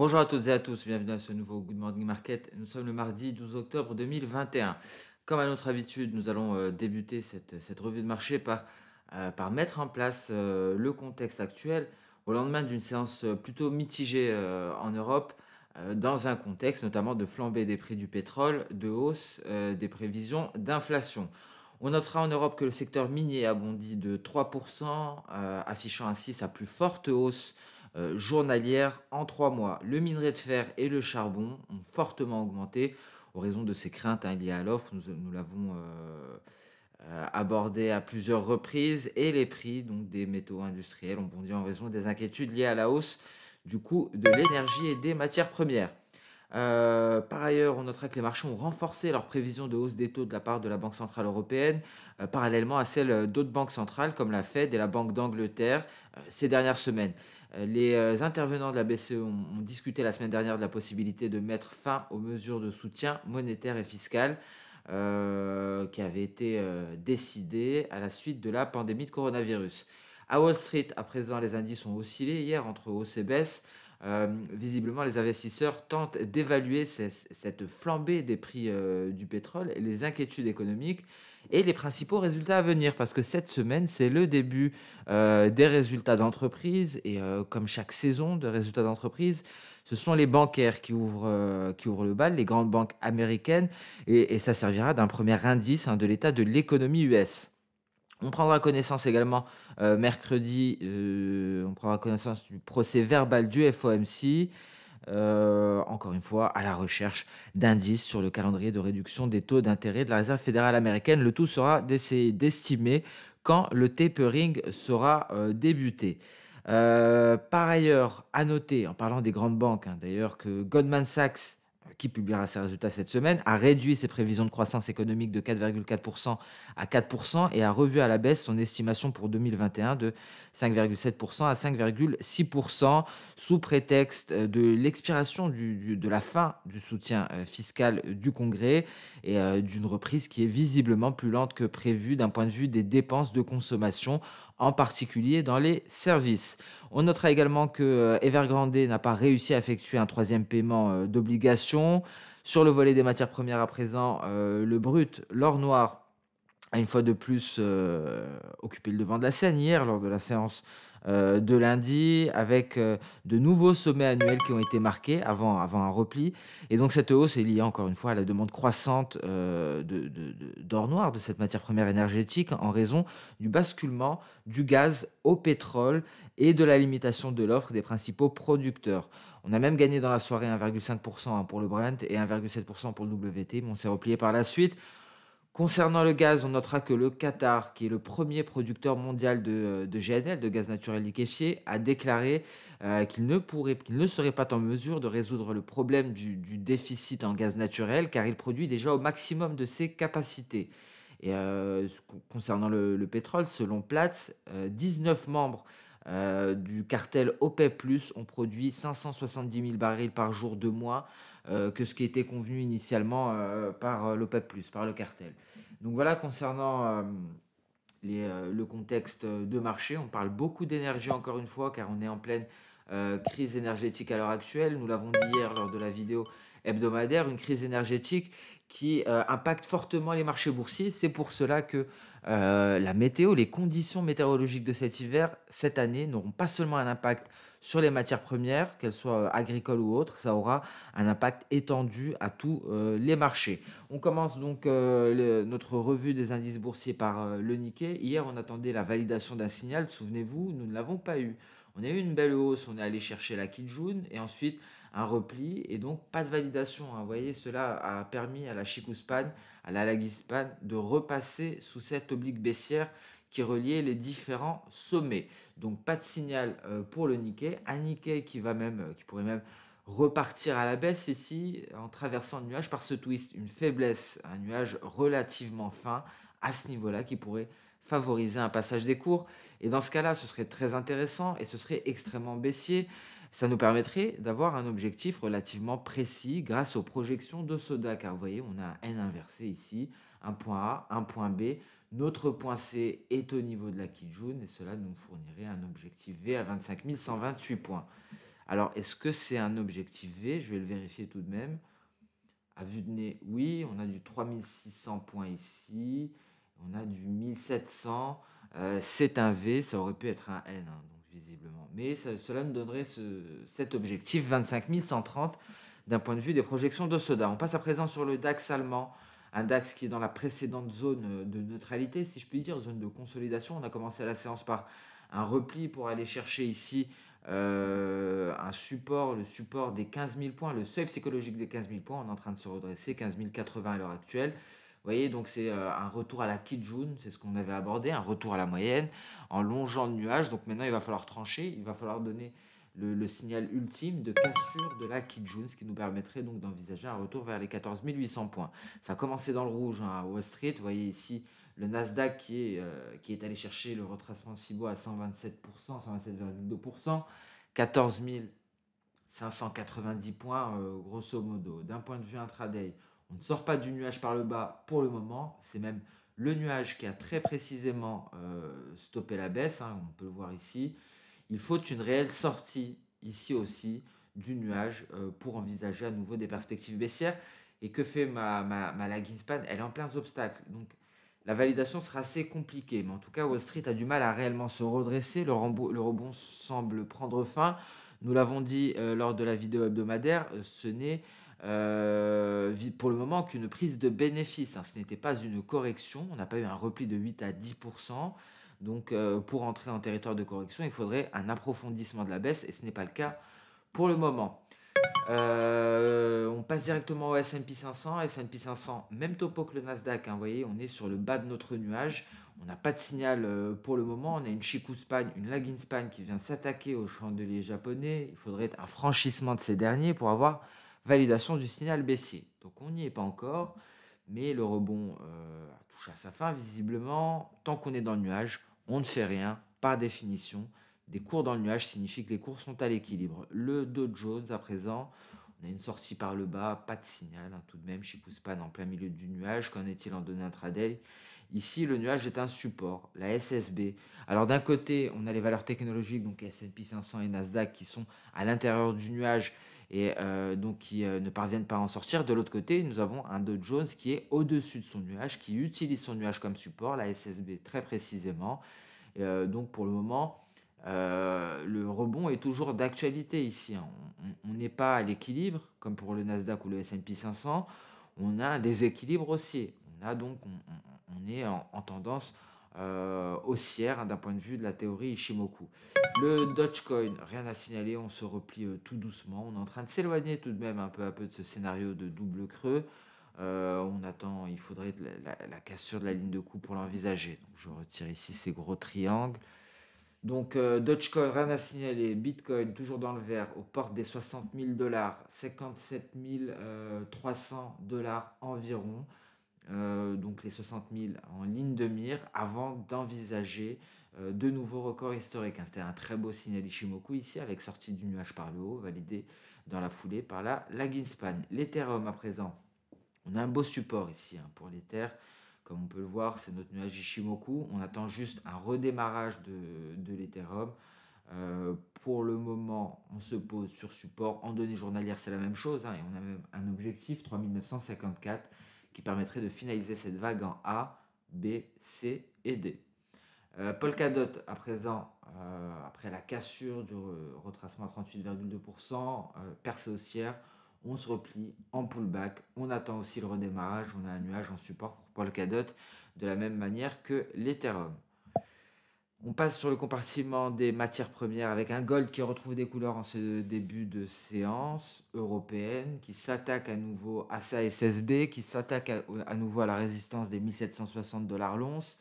Bonjour à toutes et à tous, bienvenue à ce nouveau Good Morning Market. Nous sommes le mardi 12 octobre 2021. Comme à notre habitude, nous allons débuter cette revue de marché par mettre en place le contexte actuel au lendemain d'une séance plutôt mitigée en Europe, dans un contexte notamment de flambée des prix du pétrole, de hausse des prévisions d'inflation. On notera en Europe que le secteur minier a bondi de 3%, affichant ainsi sa plus forte hausse journalière en 3 mois. Le minerai de fer et le charbon ont fortement augmenté en raison de ces craintes liées à l'offre. Nous l'avons abordé à plusieurs reprises et les prix donc, des métaux industriels ont bondi en raison des inquiétudes liées à la hausse du coût de l'énergie et des matières premières. Par ailleurs, on notera que les marchés ont renforcé leurs prévisions de hausse des taux de la part de la Banque centrale européenne, parallèlement à celles d'autres banques centrales comme la Fed et la Banque d'Angleterre ces dernières semaines. Les intervenants de la BCE ont discuté la semaine dernière de la possibilité de mettre fin aux mesures de soutien monétaire et fiscal qui avaient été décidées à la suite de la pandémie de coronavirus. À Wall Street, à présent, les indices ont oscillé hier entre hausse et baisse. Visiblement, les investisseurs tentent d'évaluer cette flambée des prix du pétrole et les inquiétudes économiques et les principaux résultats à venir. Parce que cette semaine, c'est le début des résultats d'entreprise. Et comme chaque saison de résultats d'entreprise, ce sont les bancaires qui ouvrent le bal, les grandes banques américaines. Et ça servira d'un premier indice de l'état de l'économie US. On prendra connaissance également mercredi, on prendra connaissance du procès verbal du FOMC, encore une fois à la recherche d'indices sur le calendrier de réduction des taux d'intérêt de la Réserve fédérale américaine. Le tout sera d'essayer d'estimer quand le tapering sera débuté. Par ailleurs, à noter, en parlant des grandes banques, d'ailleurs, que Goldman Sachs, qui publiera ses résultats cette semaine, a réduit ses prévisions de croissance économique de 4,4% à 4% et a revu à la baisse son estimation pour 2021 de 5,7% à 5,6% sous prétexte de l'expiration de la fin du soutien fiscal du Congrès et d'une reprise qui est visiblement plus lente que prévu d'un point de vue des dépenses de consommation, en particulier dans les services. On notera également que Evergrande n'a pas réussi à effectuer un troisième paiement d'obligation. Sur le volet des matières premières à présent, le brut, l'or noir, a une fois de plus occupé le devant de la scène hier lors de la séance de lundi, avec de nouveaux sommets annuels qui ont été marqués avant un repli. Et donc cette hausse est liée encore une fois à la demande croissante d'or noir, de cette matière première énergétique, en raison du basculement du gaz au pétrole et de la limitation de l'offre des principaux producteurs. On a même gagné dans la soirée 1,5% pour le Brent et 1,7% pour le WT, mais on s'est replié par la suite. Concernant le gaz, on notera que le Qatar, qui est le premier producteur mondial de GNL, de gaz naturel liquéfié, a déclaré qu'il ne serait pas en mesure de résoudre le problème du déficit en gaz naturel, car il produit déjà au maximum de ses capacités. Et concernant le pétrole, selon Platts, 19 membres du cartel OPEP+, ont produit 570 000 barils par jour de moins que ce qui était convenu initialement par l'OPEP+, par le cartel. Donc voilà, concernant le contexte de marché, on parle beaucoup d'énergie encore une fois, car on est en pleine crise énergétique à l'heure actuelle. Nous l'avons dit hier lors de la vidéo hebdomadaire, une crise énergétique qui impacte fortement les marchés boursiers. C'est pour cela que la météo, les conditions météorologiques de cet hiver, cette année, n'auront pas seulement un impact sur les matières premières, qu'elles soient agricoles ou autres, ça aura un impact étendu à tous les marchés. On commence donc notre revue des indices boursiers par le Nikkei. Hier, on attendait la validation d'un signal, souvenez-vous, nous ne l'avons pas eu. On a eu une belle hausse, on est allé chercher la Kijun et ensuite un repli et donc pas de validation. Vous voyez, cela a permis à la Chikuspan, à la Lagispan de repasser sous cette oblique baissière qui reliait les différents sommets. Donc pas de signal pour le Nikkei, un Nikkei qui pourrait même repartir à la baisse ici en traversant le nuage par ce twist, une faiblesse, un nuage relativement fin à ce niveau-là qui pourrait favoriser un passage des cours. Et dans ce cas-là, ce serait très intéressant et ce serait extrêmement baissier. Ça nous permettrait d'avoir un objectif relativement précis grâce aux projections de Soda. Car vous voyez, on a un N inversé ici, un point A, un point B. Notre point C est au niveau de la Kijun et cela nous fournirait un objectif V à 25 128 points. Alors, est-ce que c'est un objectif V? Je vais le vérifier tout de même. À vue de nez, oui, on a du 3600 points ici, on a du 1700. C'est un V, ça aurait pu être un N, hein, donc visiblement. Mais cela nous donnerait cet objectif 25 130 d'un point de vue des projections de Soda. On passe à présent sur le DAX allemand, un DAX qui est dans la précédente zone de neutralité, si je puis dire, zone de consolidation. On a commencé la séance par un repli pour aller chercher ici un support, le support des 15 000 points, le seuil psychologique des 15 000 points. On est en train de se redresser, 15 080 à l'heure actuelle. Vous voyez, donc c'est un retour à la Kijun, c'est ce qu'on avait abordé, un retour à la moyenne en longeant le nuage. Donc maintenant, il va falloir trancher, il va falloir donner le signal ultime de cassure de la Kijun, ce qui nous permettrait donc d'envisager un retour vers les 14 800 points. Ça a commencé dans le rouge, hein, à Wall Street. Vous voyez ici le Nasdaq qui est allé chercher le retracement de Fibo à 127%, 127,2%, 14 590 points grosso modo. D'un point de vue intraday, on ne sort pas du nuage par le bas pour le moment. C'est même le nuage qui a très précisément stoppé la baisse, hein, on peut le voir ici. Il faut une réelle sortie ici aussi du nuage pour envisager à nouveau des perspectives baissières. Et que fait ma lagging span? Elle est en plein obstacles. Donc la validation sera assez compliquée. Mais en tout cas, Wall Street a du mal à réellement se redresser. Le rebond semble prendre fin. Nous l'avons dit lors de la vidéo hebdomadaire, ce n'est pour le moment qu'une prise de bénéfice, hein. Ce n'était pas une correction. On n'a pas eu un repli de 8 à 10%. Donc, pour entrer en territoire de correction, il faudrait un approfondissement de la baisse et ce n'est pas le cas pour le moment. On passe directement au S&P 500. S&P 500, même topo que le Nasdaq, hein, vous voyez, on est sur le bas de notre nuage. On n'a pas de signal pour le moment. On a une Chikou Span, une Lagging Span qui vient s'attaquer aux chandeliers japonais. Il faudrait un franchissement de ces derniers pour avoir validation du signal baissier. Donc on n'y est pas encore, mais le rebond a touché à sa fin visiblement. Tant qu'on est dans le nuage, on ne fait rien par définition. Des cours dans le nuage signifie que les cours sont à l'équilibre. Le Dow Jones à présent, on a une sortie par le bas, pas de signal, hein, tout de même chez Kouspan en plein milieu du nuage. Qu'en est-il en données intraday? Ici, le nuage est un support, la SSB. Alors d'un côté, on a les valeurs technologiques, donc S&P 500 et Nasdaq, qui sont à l'intérieur du nuage et donc qui ne parviennent pas à en sortir. De l'autre côté, nous avons un Dow Jones qui est au-dessus de son nuage, qui utilise son nuage comme support, la SSB très précisément. Et, donc pour le moment, le rebond est toujours d'actualité ici, hein. On n'est pas à l'équilibre, comme pour le Nasdaq ou le S&P 500. On a un déséquilibre haussier. On a donc, on est en tendance haussière, hein, d'un point de vue de la théorie Ishimoku. Le Dogecoin, rien à signaler, on se replie tout doucement. On est en train de s'éloigner tout de même un peu à peu de ce scénario de double creux. On attend, il faudrait la cassure de la ligne de coup pour l'envisager. Donc je retire ici ces gros triangles. Donc, Dogecoin, rien à signaler. Bitcoin, toujours dans le vert, aux portes des 60 000 dollars, 57 300 dollars environ. Donc, les 60 000 en ligne de mire avant d'envisager de nouveaux records historiques, hein. C'était un très beau signal Ishimoku ici, avec sortie du nuage par le haut, validé dans la foulée par la lagging span. L'Ethereum à présent, on a un beau support ici, hein, pour l'Ether. Comme on peut le voir, c'est notre nuage Ishimoku. On attend juste un redémarrage de l'Ethereum. Pour le moment, on se pose sur support. En données journalières, c'est la même chose, hein, et on a même un objectif 3954 qui permettrait de finaliser cette vague en A, B, C et D. Polkadot, à présent, après la cassure du retracement à 38,2%, percée haussière, on se replie en pullback. On attend aussi le redémarrage. On a un nuage en support pour Polkadot de la même manière que l'Ethereum. On passe sur le compartiment des matières premières avec un gold qui retrouve des couleurs en ce début de séance européenne, qui s'attaque à nouveau à sa SSB, qui s'attaque à nouveau à la résistance des 1760 dollars l'once.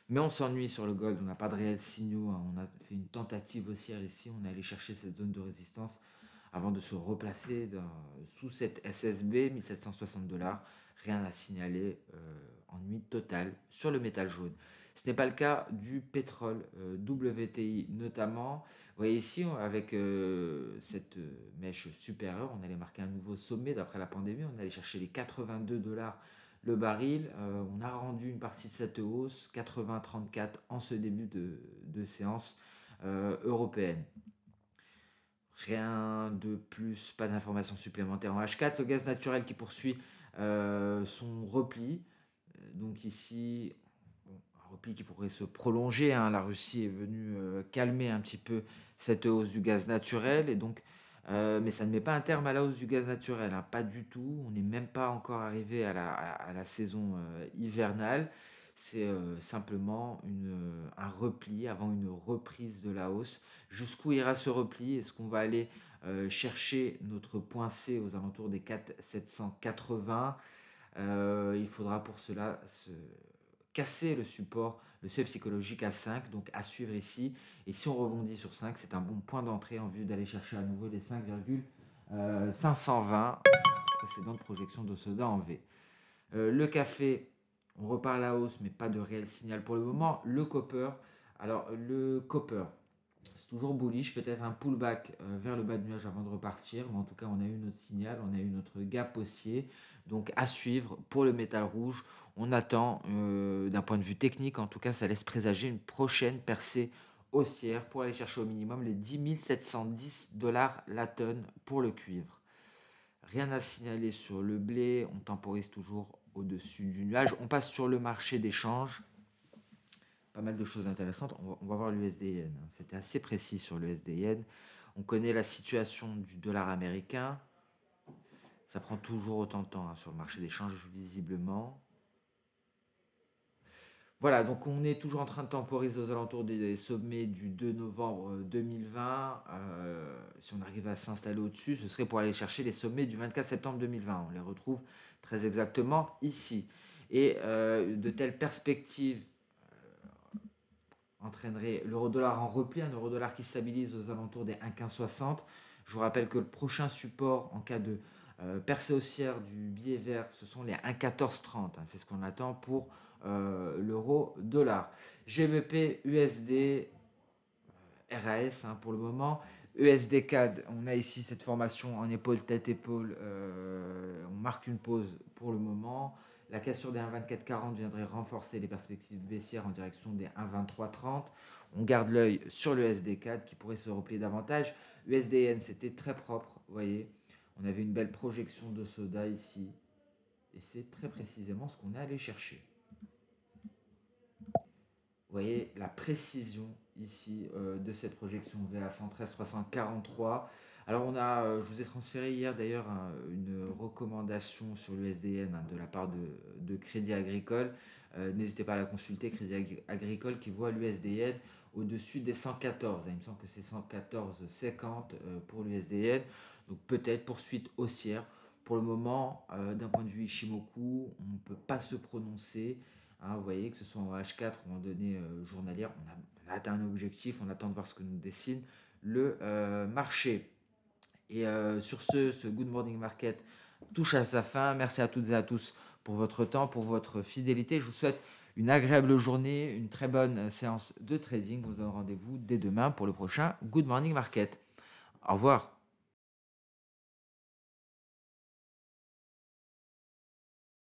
Mais on s'ennuie sur le gold, on n'a pas de réels signaux, hein. On a fait une tentative haussière ici, on est allé chercher cette zone de résistance avant de se replacer sous cette SSB 1760 dollars. Rien à signaler, ennui total sur le métal jaune. Ce n'est pas le cas du pétrole WTI notamment. Vous voyez ici, avec cette mèche supérieure, on allait marquer un nouveau sommet d'après la pandémie. On allait chercher les 82 dollars le baril. On a rendu une partie de cette hausse, 80,34 en ce début de séance européenne. Rien de plus, pas d'informations supplémentaires en H4. Le gaz naturel qui poursuit son repli. Donc ici, bon, un repli qui pourrait se prolonger, hein. La Russie est venue calmer un petit peu cette hausse du gaz naturel. Et donc, mais ça ne met pas un terme à la hausse du gaz naturel, hein, pas du tout. On n'est même pas encore arrivé à la saison hivernale. C'est simplement un repli avant une reprise de la hausse. Jusqu'où ira ce repli? Est-ce qu'on va aller chercher notre point C aux alentours des 4 780? Il faudra pour cela casser le support, le seuil psychologique à 5, donc à suivre ici. Et si on rebondit sur 5, c'est un bon point d'entrée en vue d'aller chercher à nouveau les 5,520, précédente projection de Soda en V. Le café, on repart à la hausse, mais pas de réel signal pour le moment. Le copper, alors le copper, c'est toujours bullish, peut-être un pullback vers le bas de nuage avant de repartir, mais en tout cas on a eu notre signal, on a eu notre gap haussier, donc à suivre pour le métal rouge. On attend d'un point de vue technique, en tout cas ça laisse présager une prochaine percée haussière pour aller chercher au minimum les 10 710 dollars la tonne pour le cuivre. Rien à signaler sur le blé, on temporise toujours au-dessus du nuage. On passe sur le marché d'échange. Pas mal de choses intéressantes. On va voir l'USD-Yen. C'était assez précis sur l'USD-Yen. On connaît la situation du dollar américain. Ça prend toujours autant de temps, hein, sur le marché d'échange, visiblement. Voilà, donc on est toujours en train de temporiser aux alentours des sommets du 2 novembre 2020. Si on arrive à s'installer au-dessus, ce serait pour aller chercher les sommets du 24 septembre 2020. On les retrouve très exactement ici. Et de telles perspectives entraînerait l'euro-dollar en repli, un euro-dollar qui stabilise aux alentours des 1,1560. Je vous rappelle que le prochain support en cas de percée haussière du billet vert, ce sont les 1,1430. Hein, c'est ce qu'on attend pour l'euro-dollar. GBP, USD, RAS, hein, pour le moment. USD CAD, on a ici cette formation en épaule, tête-épaule. On marque une pause pour le moment. La cassure des 1,2440 viendrait renforcer les perspectives baissières en direction des 1,2330. On garde l'œil sur le USD4 qui pourrait se replier davantage. USDN, c'était très propre, vous voyez. On avait une belle projection de Soda ici. Et c'est très précisément ce qu'on est allé chercher. Vous voyez la précision ici de cette projection VA 113 343. Alors je vous ai transféré hier d'ailleurs une recommandation sur l'USDN, hein, de la part de Crédit Agricole. N'hésitez pas à la consulter, Crédit Agricole qui voit l'USDN au-dessus des 114. Il me semble que c'est 114,50 pour l'USDN. Donc peut-être poursuite haussière. Pour le moment, d'un point de vue Ishimoku, on ne peut pas se prononcer. Hein, vous voyez que ce soit en H4 ou en données journalières, on a atteint un objectif, on attend de voir ce que nous dessine le marché. Et sur ce Good Morning Market touche à sa fin. Merci à toutes et à tous pour votre temps, pour votre fidélité. Je vous souhaite une agréable journée, une très bonne séance de trading. On vous donne rendez-vous dès demain pour le prochain Good Morning Market. Au revoir.